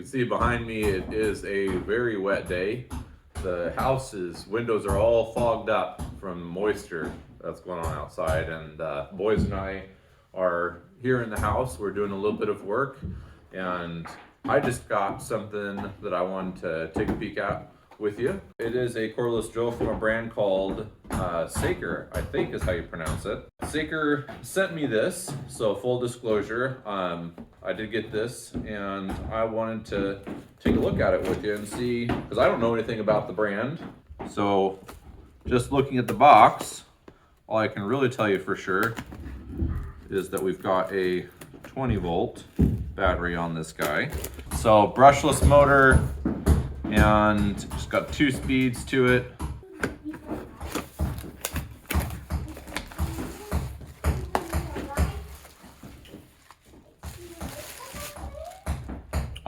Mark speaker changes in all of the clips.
Speaker 1: see behind me, it is a very wet day. The house's windows are all fogged up from moisture that's going on outside, and boys and I are here in the house. We're doing a little bit of work, and I just got something that I wanted to take a peek at with you. It is a cordless drill from a brand called Saker, I think is how you pronounce it. Saker sent me this, so full disclosure, I did get this, and I wanted to take a look at it with you and see, because I don't know anything about the brand. So just looking at the box, all I can really tell you for sure is that we've got a 20-volt battery on this guy. So brushless motor, and it's got 2 speeds to it.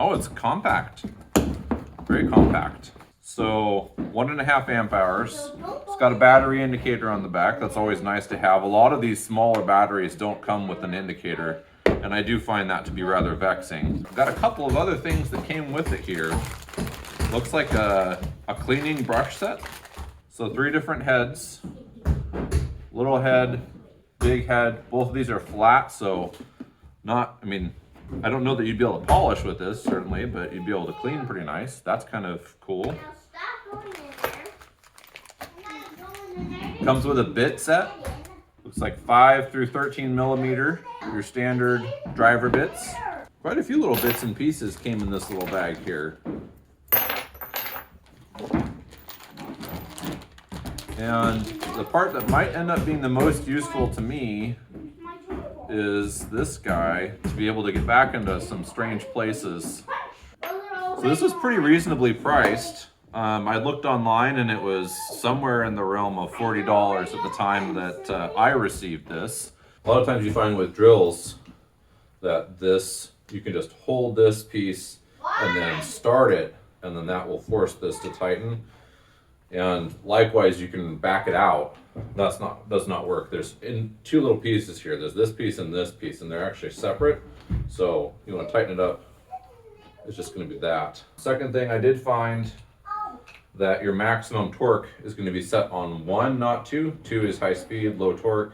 Speaker 1: Oh, it's compact, very compact. So 1.5 amp hours. It's got a battery indicator on the back. That's always nice to have. A lot of these smaller batteries don't come with an indicator, and I do find that to be rather vexing. I've got a couple of other things that came with it here. Looks like a cleaning brush set. So 3 different heads, little head, big head. Both of these are flat, so I don't know that you'd be able to polish with this, certainly, but you'd be able to clean pretty nice. That's kind of cool. Comes with a bit set. Looks like 5 through 13 millimeter, your standard driver bits. Quite a few little bits and pieces came in this little bag here. And the part that might end up being the most useful to me is this guy, to be able to get back into some strange places. So this is pretty reasonably priced. I looked online and it was somewhere in the realm of $40 at the time that I received this. A lot of times you find with drills that you can just hold this piece and then start it, and then that will force this to tighten. And likewise, you can back it out. Does not work. There's in 2 little pieces here. There's this piece, and they're actually separate. So you want to tighten it up, it's just going to be that. Second thing, I did find that your maximum torque is going to be set on 1, not 2. 2 is high speed, low torque,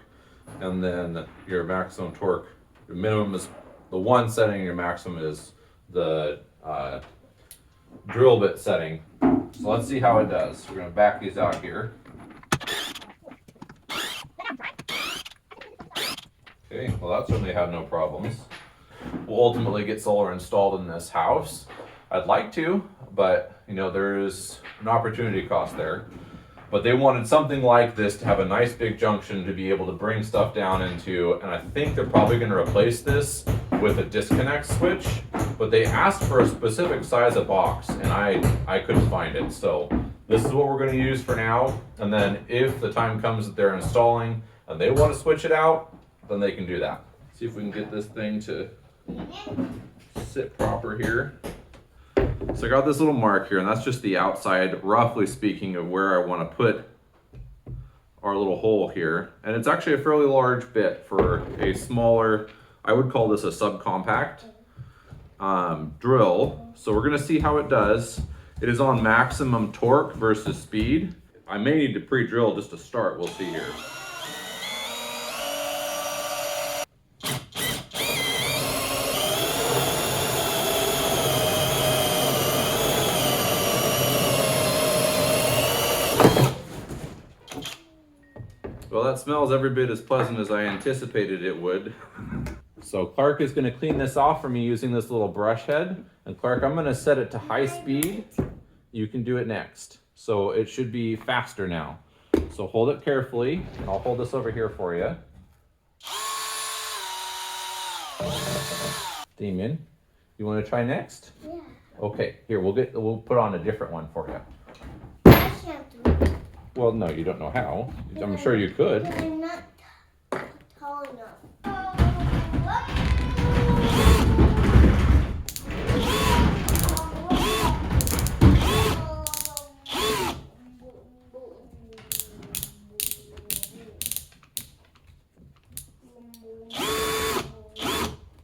Speaker 1: and then your maximum torque, your minimum is the 1 setting, your maximum is the drill bit setting. So let's see how it does. We're going to back these out here. Okay, well that certainly had no problems. We'll ultimately get solar installed in this house. I'd like to, but there's an opportunity cost there. But they wanted something like this to have a nice big junction to be able to bring stuff down into, and I think they're probably going to replace this with a disconnect switch, but they asked for a specific size of box, and I couldn't find it. So this is what we're going to use for now, and then if the time comes that they're installing and they want to switch it out, then they can do that. See if we can get this thing to sit proper here. So I got this little mark here, and that's just the outside, roughly speaking, of where I want to put our little hole here. And it's actually a fairly large bit for a smaller, I would call this a subcompact drill. So we're going to see how it does. It is on maximum torque versus speed. I may need to pre-drill just to start. We'll see here. Well, that smells every bit as pleasant as I anticipated it would. So Clark is going to clean this off for me using this little brush head. And Clark, I'm going to set it to high speed. You can do it next. So it should be faster now. So hold it carefully, and I'll hold this over here for you. Damien, you want to try next?
Speaker 2: Yeah.
Speaker 1: Okay, here, we'll put on a different one for you.
Speaker 2: I can't do it.
Speaker 1: Well, no, you don't know how. I'm sure you could.
Speaker 2: I'm not tall enough.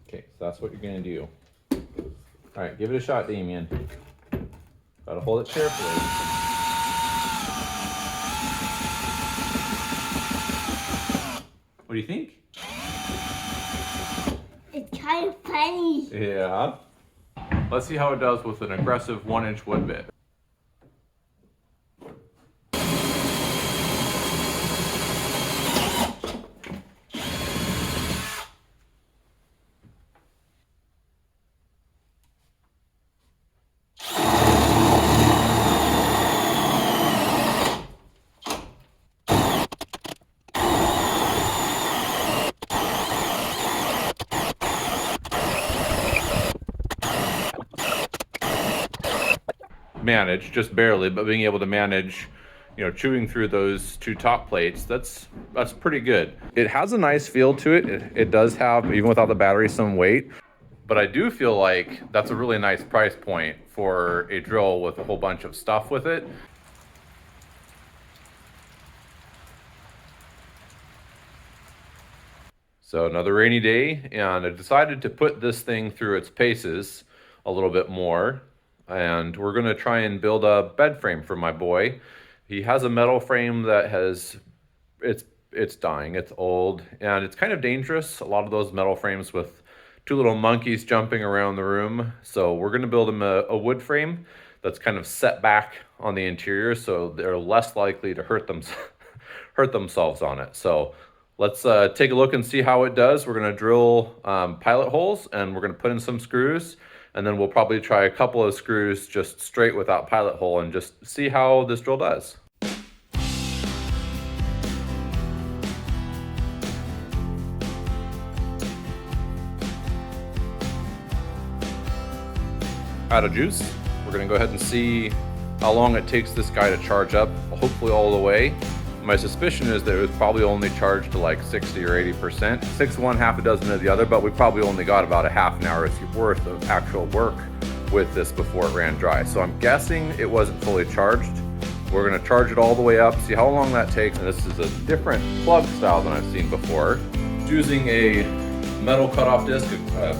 Speaker 1: Okay, so that's what you're gonna do. All right, give it a shot, Damien. Gotta hold it carefully. What do you think?
Speaker 2: It's kind of funny.
Speaker 1: Yeah. Let's see how it does with an aggressive 1-inch wood bit. Manage, just barely, but being able to manage, chewing through those two top plates, that's pretty good. It has a nice feel to it. It does have, even without the battery, some weight, but I do feel like that's a really nice price point for a drill with a whole bunch of stuff with it. So another rainy day, and I decided to put this thing through its paces a little bit more. And we're gonna try and build a bed frame for my boy. He has a metal frame that it's dying, it's old, and it's kind of dangerous. A lot of those metal frames with two little monkeys jumping around the room. So we're gonna build him a wood frame that's kind of set back on the interior, so they're less likely to hurt themselves on it. So let's take a look and see how it does. We're gonna drill pilot holes, and we're gonna put in some screws, and then we'll probably try a couple of screws just straight without pilot hole and just see how this drill does. Out of juice. We're gonna go ahead and see how long it takes this guy to charge up, hopefully all the way. My suspicion is that it was probably only charged to like 60 or 80%. 6 of one, half a dozen of the other, but we probably only got about a half an hour's worth of actual work with this before it ran dry. So I'm guessing it wasn't fully charged. We're gonna charge it all the way up, see how long that takes. And this is a different plug style than I've seen before. Using a metal cutoff disc,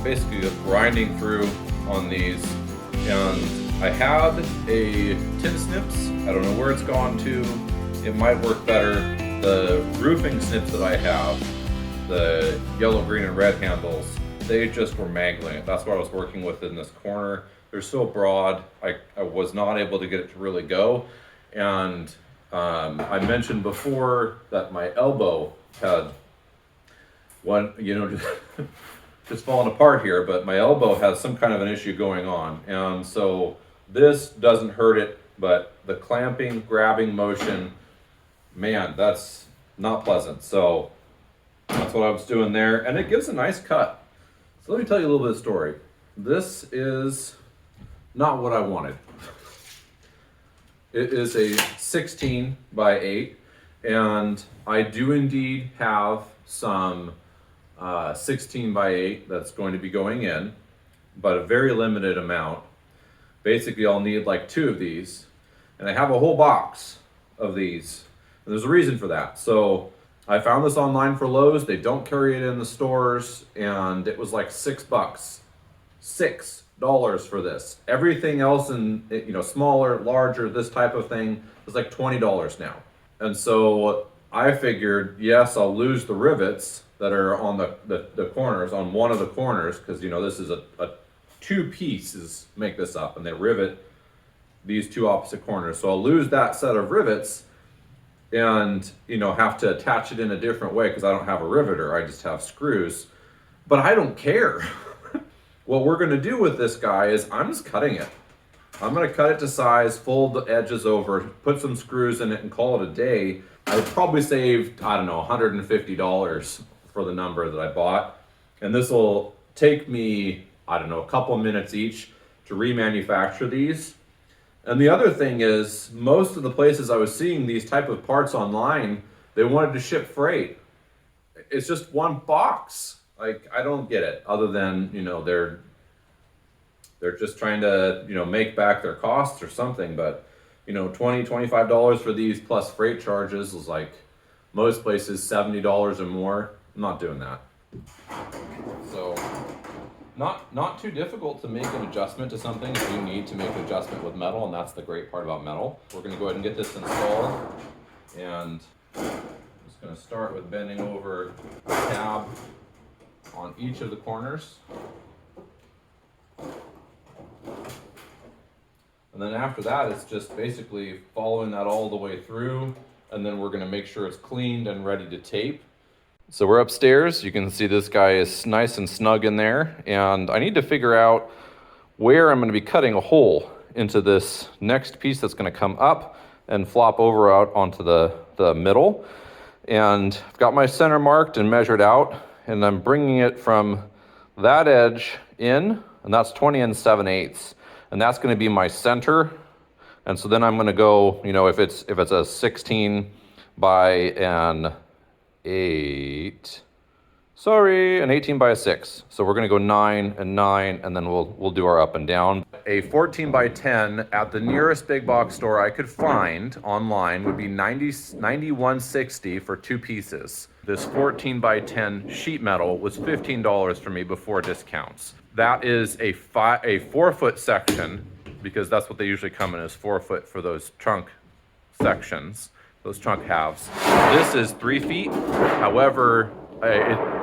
Speaker 1: basically just grinding through on these. And I had a tin snips. I don't know where it's gone to. It might work better. The roofing snips that I have, the yellow, green, and red handles, they just were mangling it. That's what I was working with in this corner. They're so broad, I was not able to get it to really go. And I mentioned before that my elbow had one, just falling apart here, but my elbow has some kind of an issue going on. And so this doesn't hurt it, but the clamping, grabbing motion, man, that's not pleasant. So that's what I was doing there, and it gives a nice cut. So let me tell you a little bit of story. This is not what I wanted. It is a 16 by 8, and I do indeed have some 16 by 8 that's going to be going in, but a very limited amount. Basically, I'll need like 2 of these, and I have a whole box of these. And there's a reason for that. So I found this online for Lowe's. They don't carry it in the stores, and it was like $6. $6 for this. Everything else in, smaller, larger, this type of thing is like $20 now. And so I figured, yes, I'll lose the rivets that are on the corners, on one of the corners, because this is a 2 pieces make this up, and they rivet these 2 opposite corners. So I'll lose that set of rivets and have to attach it in a different way because I don't have a riveter, I just have screws. But I don't care. What we're gonna do with this guy is I'm just cutting it. I'm gonna cut it to size, fold the edges over, put some screws in it, and call it a day. I probably saved, I don't know, $150 for the number that I bought. And this will take me, I don't know, a couple minutes each to remanufacture these. And the other thing is, most of the places I was seeing these type of parts online, they wanted to ship freight. It's just one box. Like, I don't get it, other than, they're just trying to, make back their costs or something. But, $20, $25 for these plus freight charges is like most places $70 or more. I'm not doing that. So Not too difficult to make an adjustment to something if you need to make an adjustment with metal, and that's the great part about metal. We're going to go ahead and get this installed, and I'm just going to start with bending over the tab on each of the corners. And then after that, it's just basically following that all the way through, and then we're going to make sure it's cleaned and ready to tape. So we're upstairs. You can see this guy is nice and snug in there, and I need to figure out where I'm going to be cutting a hole into this next piece that's going to come up and flop over out onto the middle. And I've got my center marked and measured out, and I'm bringing it from that edge in, and that's 20 7/8, and that's going to be my center. And so then I'm going to go, you know, if it's a 16 by an 8, sorry, an 18 by a 6. So we're going to go 9 and 9, and then we'll do our up and down. A 14 by 10 at the nearest big box store I could find online would be $91.60 for 2 pieces. This 14 by 10 sheet metal was $15 for me before discounts. That is a 4-foot section, because that's what they usually come in, is 4 foot for those trunk sections, those trunk halves. This is 3 feet. However,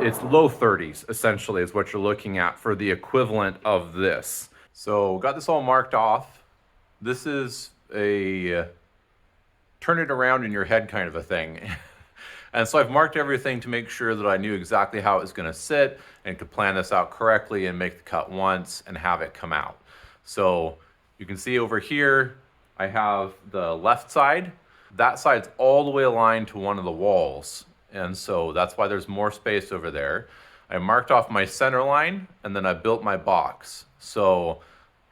Speaker 1: it's low 30s essentially is what you're looking at for the equivalent of this. So got this all marked off. This is a turn it around in your head kind of a thing. And so I've marked everything to make sure that I knew exactly how it was going to sit and could plan this out correctly and make the cut once and have it come out. So you can see over here, I have the left side. That side's all the way aligned to one of the walls. And so that's why there's more space over there. I marked off my center line, and then I built my box. So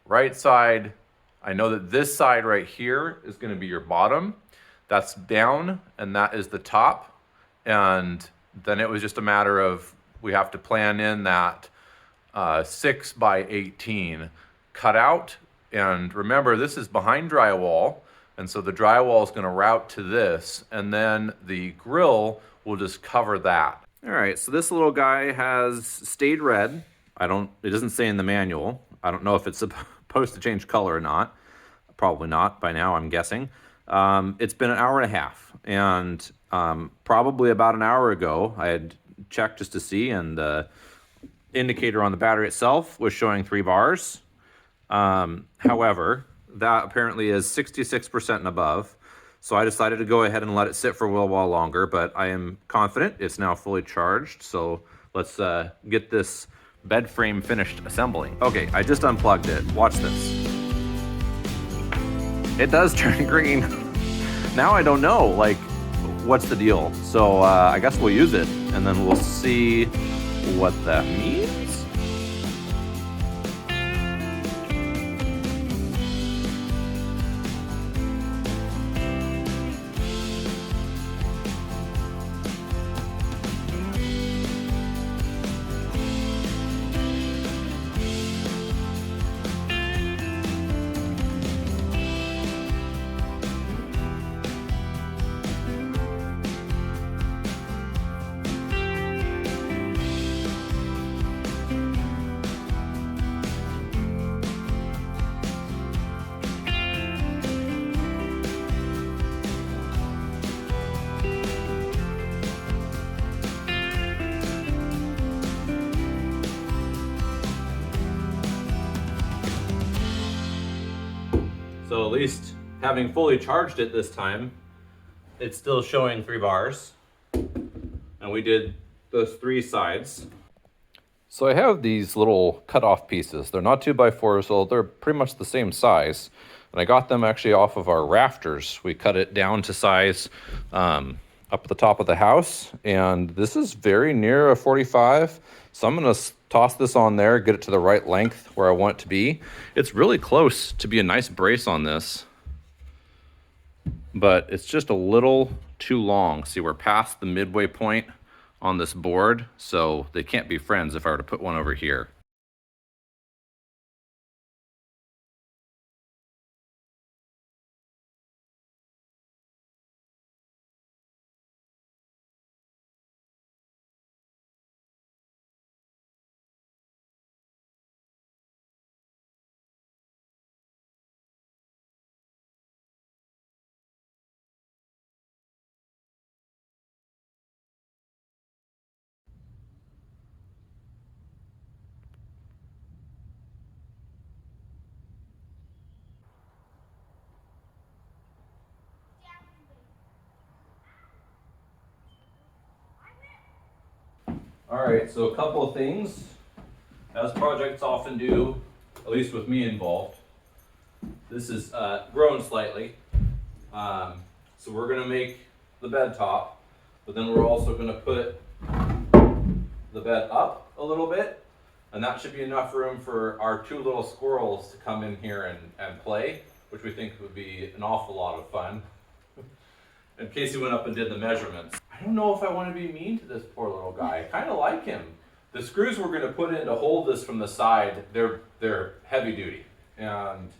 Speaker 1: right side, I know that this side right here is going to be your bottom. That's down, and that is the top. And then it was just a matter of, we have to plan in that 6 by 18 cutout. And remember, this is behind drywall. And so the drywall is going to route to this, and then the grill will just cover that. All right, so this little guy has stayed red. It doesn't say in the manual. I don't know if it's supposed to change color or not. Probably not by now, I'm guessing. It's been an hour and a half, and probably about an hour ago, I had checked just to see, and the indicator on the battery itself was showing 3 bars. However, that apparently is 66% and above. So I decided to go ahead and let it sit for a little while longer, but I am confident it's now fully charged. So let's get this bed frame finished assembling. Okay, I just unplugged it. Watch this. It does turn green. Now I don't know, like, what's the deal? So I guess we'll use it, and then we'll see what that means. So at least having fully charged it this time, it's still showing 3 bars. And we did those 3 sides. So I have these little cut-off pieces. They're not 2x4s, so they're pretty much the same size. And I got them actually off of our rafters. We cut it down to size up at the top of the house. And this is very near a 45. So I'm gonna toss this on there, get it to the right length where I want it to be. It's really close to be a nice brace on this, but it's just a little too long. See, we're past the midway point on this board, so they can't be friends if I were to put one over here. All right, so a couple of things, as projects often do, at least with me involved. This is grown slightly. So we're gonna make the bed top, but then we're also gonna put the bed up a little bit, and that should be enough room for our two little squirrels to come in here and play, which we think would be an awful lot of fun. And Casey went up and did the measurements. I don't know if I want to be mean to this poor little guy. I kind of like him. The screws we're going to put in to hold this from the side, they're heavy duty, and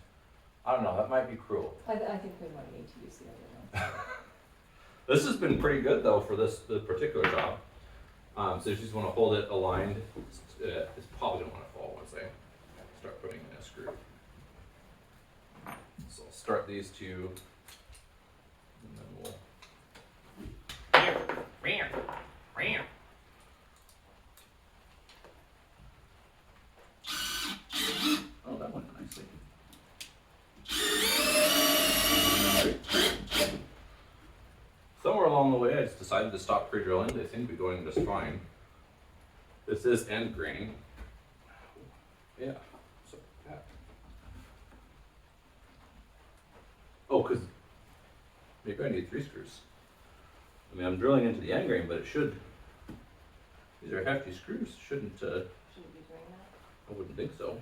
Speaker 1: I don't know, that might be cruel.
Speaker 3: I think we might need to use the other one.
Speaker 1: This has been pretty good though for the particular job. So you just want to hold it aligned. It's probably don't want to fall once I start putting in a screw. So I'll start these two, and then we'll. Oh, that went nicely. Somewhere along the way, I just decided to stop pre-drilling. They seem to be going just fine. This is end grain. Yeah. So that. Oh, because maybe I need 3 screws. I mean, I'm drilling into the end grain, but it should. These are hefty screws. Shouldn't
Speaker 3: Should it be doing that?
Speaker 1: I wouldn't think so.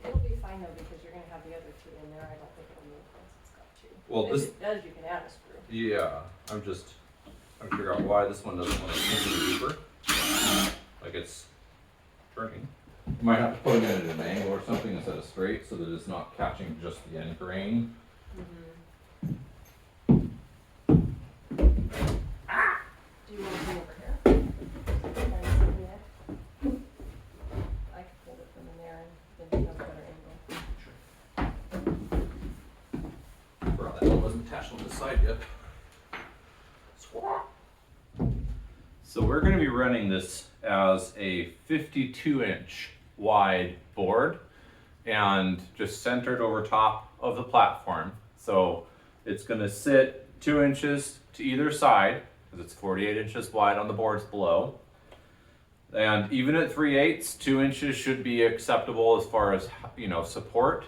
Speaker 3: It'll be fine though because you're gonna have the other 2 in there. I don't think it'll move once it's got 2.
Speaker 1: Well,
Speaker 3: If
Speaker 1: this.
Speaker 3: it does, you can add a screw.
Speaker 1: Yeah, I'm just trying to figure out why this one doesn't want to sink any deeper. Like it's turning. You might have to put it in at an angle or something instead of straight so that it's not catching just the end grain.
Speaker 3: Do you want to come over here? Kind of sit there. I could hold it from in there and then you have a better angle.
Speaker 1: Forgot that one wasn't attached on the side yet. Squawk. So we're going to be running this as a 52-inch wide board and just centered over top of the platform. So it's going to sit 2 inches to either side because it's 48 inches wide on the boards below. And even at 3/8, 2 inches should be acceptable as far as, you know, support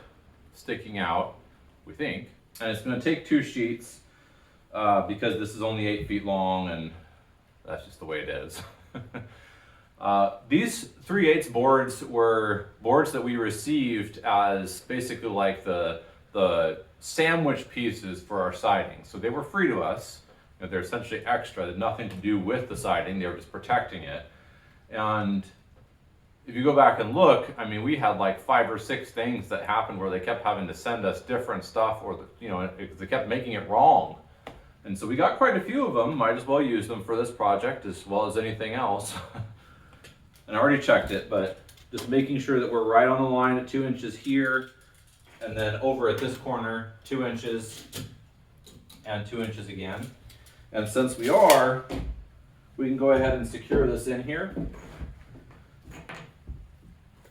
Speaker 1: sticking out, we think. And it's going to take 2 sheets because this is only 8 feet long and that's just the way it is. These 3/8 boards were boards that we received as basically like the sandwich pieces for our siding. So they were free to us. You know, they're essentially extra. They had nothing to do with the siding. They were just protecting it. And if you go back and look, I mean, we had like 5 or 6 things that happened where they kept having to send us different stuff, or you know, they kept making it wrong. And so we got quite a few of them. Might as well use them for this project as well as anything else. And I already checked it, but just making sure that we're right on the line at 2 inches here, and then over at this corner, 2 inches and 2 inches again. And since we are, we can go ahead and secure this in here.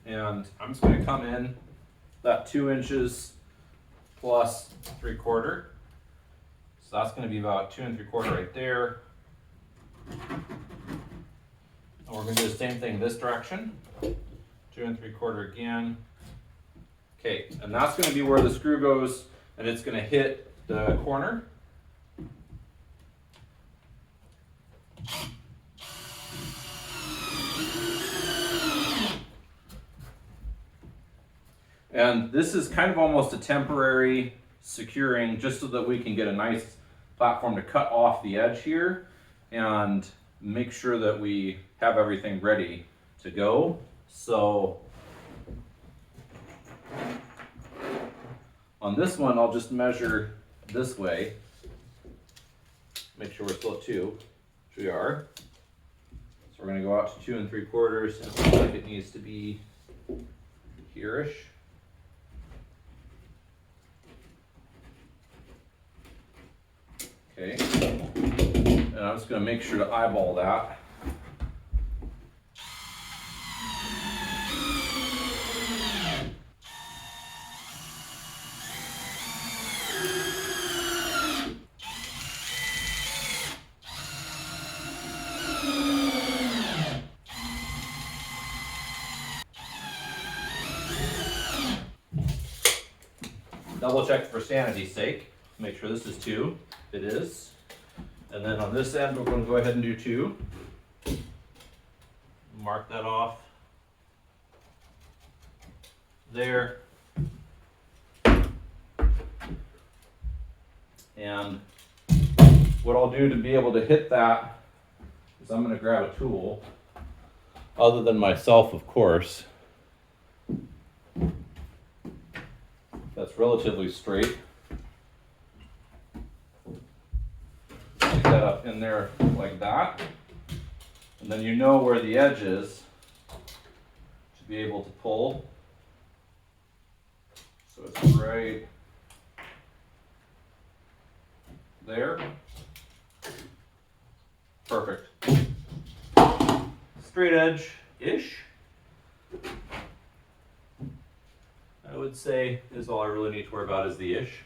Speaker 1: And I'm just going to come in that 2 inches plus 3/4. So that's going to be about 2 3/4 right there. And we're going to do the same thing this direction. 2 3/4 again. Okay, and that's going to be where the screw goes, and it's going to hit the corner. And this is kind of almost a temporary securing just so that we can get a nice platform to cut off the edge here and make sure that we have everything ready to go. So on this one, I'll just measure this way. Make sure we're still at 2, which we are. So we're going to go out to 2 3/4. It looks like it needs to be here-ish. Okay, and I'm just going to make sure to eyeball that. double check for sanity's sake. Make sure this is 2. It is. And then on this end, we're going to go ahead and do 2. Mark that off there. And what I'll do to be able to hit that is I'm going to grab a tool, other than myself, of course, that's relatively straight. Stick that up in there like that. And then you know where the edge is to be able to pull. So it's right there. Perfect. Straight edge-ish, I would say, is all I really need to worry about is the ish.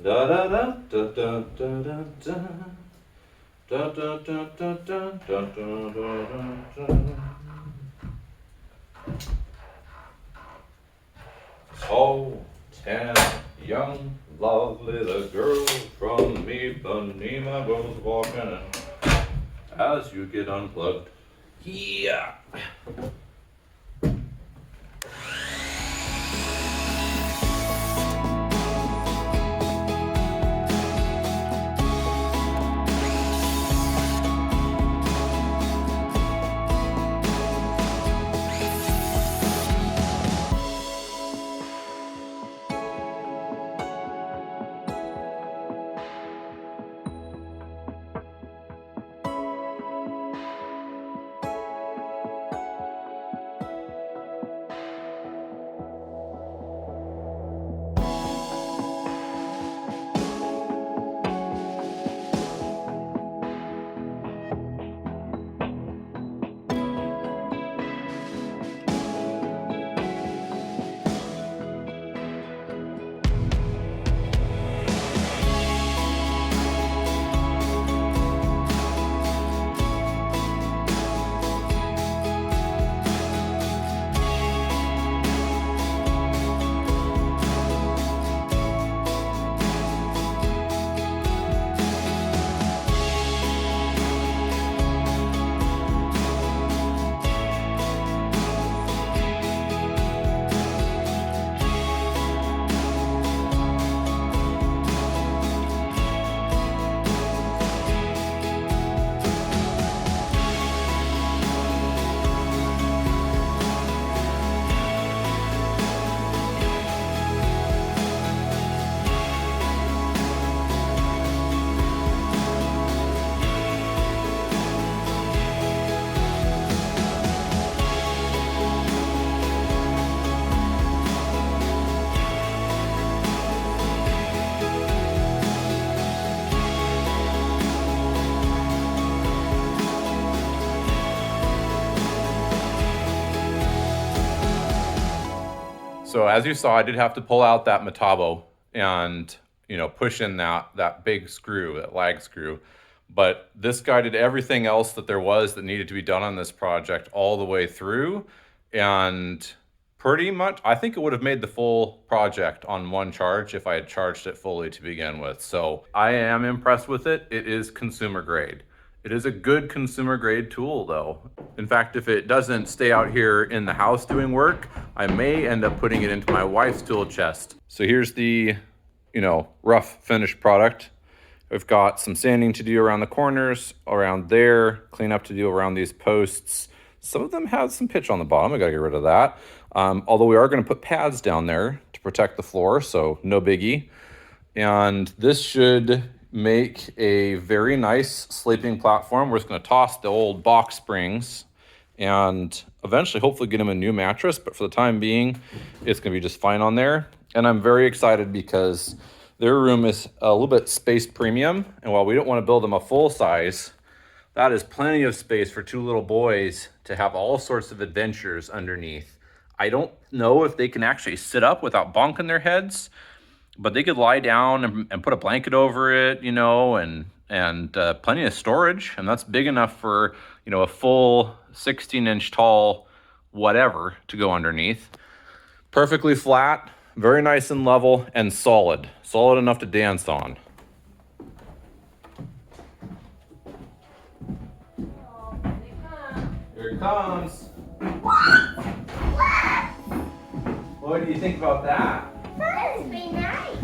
Speaker 1: Da da da da da da da da da da da da da da da da. Tall, tan, young, lovely, the girl from Ipanema goes walking in as you get unplugged. Yeah. So as you saw, I did have to pull out that Metabo and, push in that big screw, that lag screw. But this guy did everything else that there was that needed to be done on this project all the way through and pretty much, I think it would have made the full project on one charge if I had charged it fully to begin with. So I am impressed with it. It is consumer grade. It is a good consumer grade tool though. In fact, if it doesn't stay out here in the house doing work, I may end up putting it into my wife's tool chest. So here's the, rough finished product. I've got some sanding to do around the corners, around there, cleanup to do around these posts. Some of them have some pitch on the bottom. I gotta get rid of that. Although we are gonna put pads down there to protect the floor, so no biggie. And this should make a very nice sleeping platform. We're just gonna toss the old box springs and eventually hopefully get them a new mattress, but for the time being, it's gonna be just fine on there. And I'm very excited because their room is a little bit space premium, and while we don't want to build them a full size, that is plenty of space for two little boys to have all sorts of adventures underneath. I don't know if they can actually sit up without bonking their heads, but they could lie down and put a blanket over it, and plenty of storage, and that's big enough for, a full 16-inch tall whatever to go underneath. Perfectly flat, very nice and level, and solid enough to dance on. Here it comes. What do you think about that?
Speaker 2: That's pretty nice.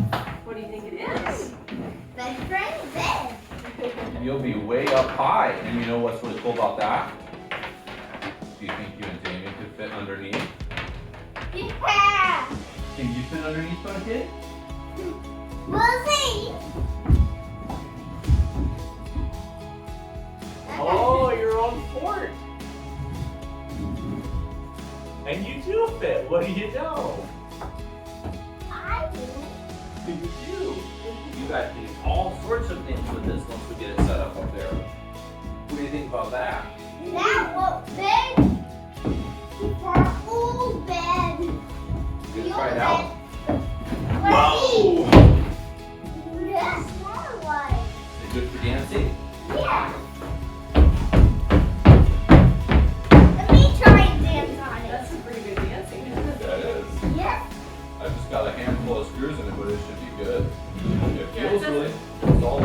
Speaker 3: What do you think it is?
Speaker 2: Best friend bed.
Speaker 1: And you'll be way up high. And you know what's really cool about that? Do you think you and Damien could fit underneath?
Speaker 2: Yeah.
Speaker 1: Think you fit underneath, my kid?
Speaker 2: We'll see.
Speaker 4: Oh, you're on fort. And you do fit. What do you know?
Speaker 2: I do.
Speaker 1: You do. You got to do all sorts of things with this once we get it set up there. What do you think about that?
Speaker 2: That was big for a full bed.
Speaker 1: You gonna try it out?
Speaker 2: Whoa! That's smaller one.
Speaker 1: Is it good for dancing?
Speaker 2: Yeah. Let me try and dance on it.
Speaker 3: That's some pretty good dancing, isn't it?
Speaker 1: That is.
Speaker 2: Yes.
Speaker 1: I've just got a handful of screws in it, but it should be good. It
Speaker 3: Yeah,
Speaker 1: feels
Speaker 3: it
Speaker 1: really
Speaker 3: doesn't-
Speaker 1: solid. I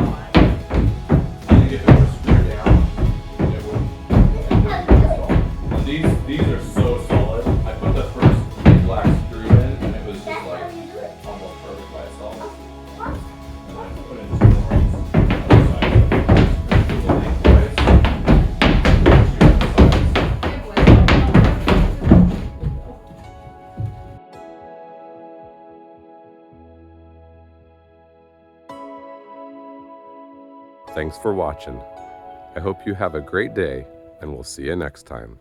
Speaker 1: think if it was screwed down, it would. And these are so solid. I put the first big black screw in, and it was just
Speaker 2: That's
Speaker 1: like
Speaker 2: how you do it.
Speaker 1: almost perfect by itself.
Speaker 2: What?
Speaker 1: And then I put in two more on the other side. Screw the lengthwise. Thanks for watching. I hope you have a great day, and we'll see you next time.